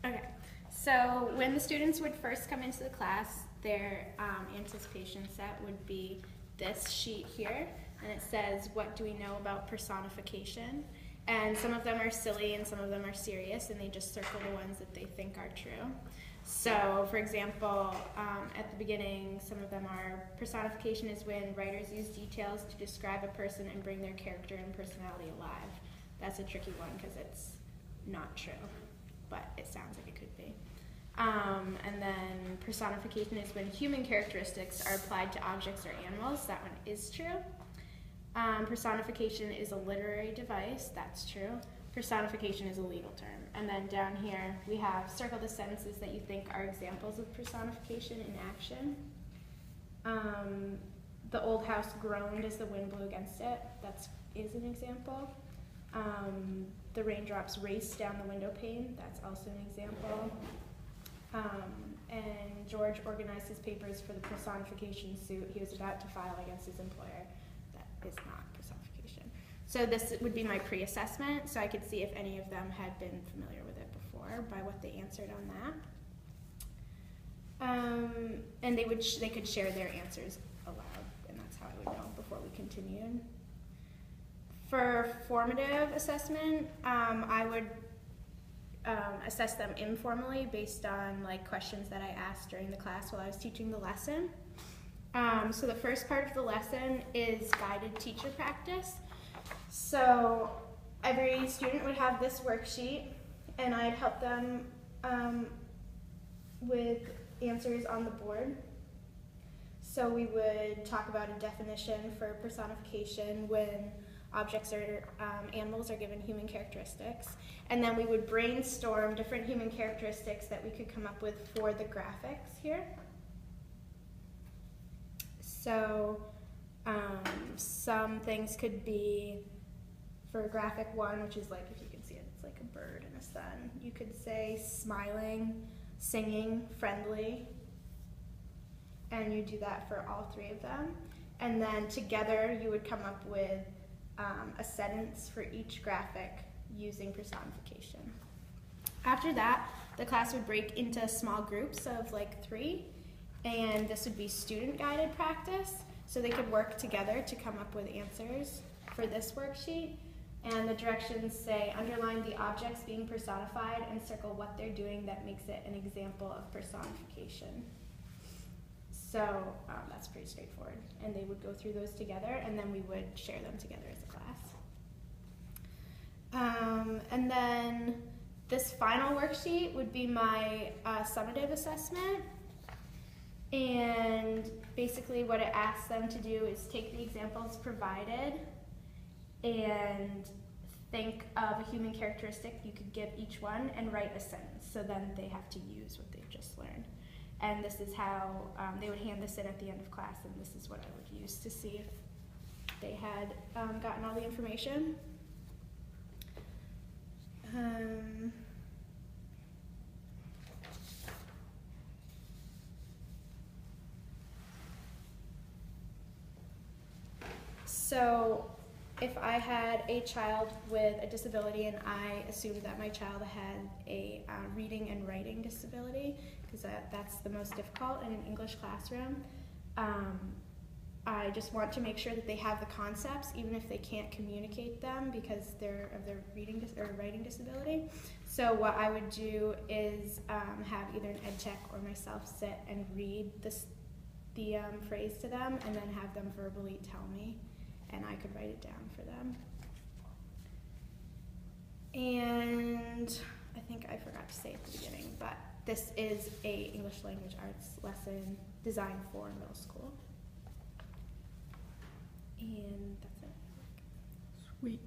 Okay, so when the students would first come into the class, their anticipation set would be this sheet here, and it says, what do we know about personification? And some of them are silly and some of them are serious, and they just circle the ones that they think are true. So, for example, at the beginning, some of them are personification is when writers use details to describe a person and bring their character and personality alive. That's a tricky one because it's not true, but it sounds like it could be. And then personification is when human characteristics are applied to objects or animals. That one is true. Personification is a literary device. That's true. Personification is a legal term. And then down here we have circle the sentences that you think are examples of personification in action. The old house groaned as the wind blew against it. That is an example. The raindrops raced down the window pane. That's also an example. And George organized his papers for the personification suit he was about to file against his employer. That is not personification. So this would be my pre-assessment, so I could see if any of them had been familiar with it before by what they answered on that. And they could share their answers aloud, and that's how I would know before we continued. For formative assessment, I would assess them informally based on like questions that I asked during the class while I was teaching the lesson. So the first part of the lesson is guided teacher practice. So every student would have this worksheet, and I'd help them with answers on the board. So we would talk about a definition for personification when objects or animals are given human characteristics. And then we would brainstorm different human characteristics that we could come up with for the graphics here. So some things could be, for graphic 1, which is like, if you can see it, it's like a bird and a sun. You could say smiling, singing, friendly, and you do that for all 3 of them. And then together you would come up with a sentence for each graphic using personification. After that, the class would break into small groups of like 3, and this would be student-guided practice, so they could work together to come up with answers for this worksheet. And the directions say, underline the objects being personified and circle what they're doing that makes it an example of personification. So that's pretty straightforward. And they would go through those together, and then we would share them together as a class. And then this final worksheet would be my summative assessment. And basically what it asks them to do is take the examples provided and think of a human characteristic you could give each one and write a sentence. So then they have to use what they've just learned. And this is how they would hand this in at the end of class, and this is what I would use to see if they had gotten all the information. So if I had a child with a disability and I assumed that my child had a reading and writing disability, because that's the most difficult in an English classroom, I just want to make sure that they have the concepts, even if they can't communicate them because they're of their reading or writing disability. So what I would do is have either an ed tech or myself sit and read the phrase to them, and then have them verbally tell me, and I could write it down for them. And I think I forgot to say at the beginning, but this is a English language arts lesson designed for middle school. And that's it. Sweet.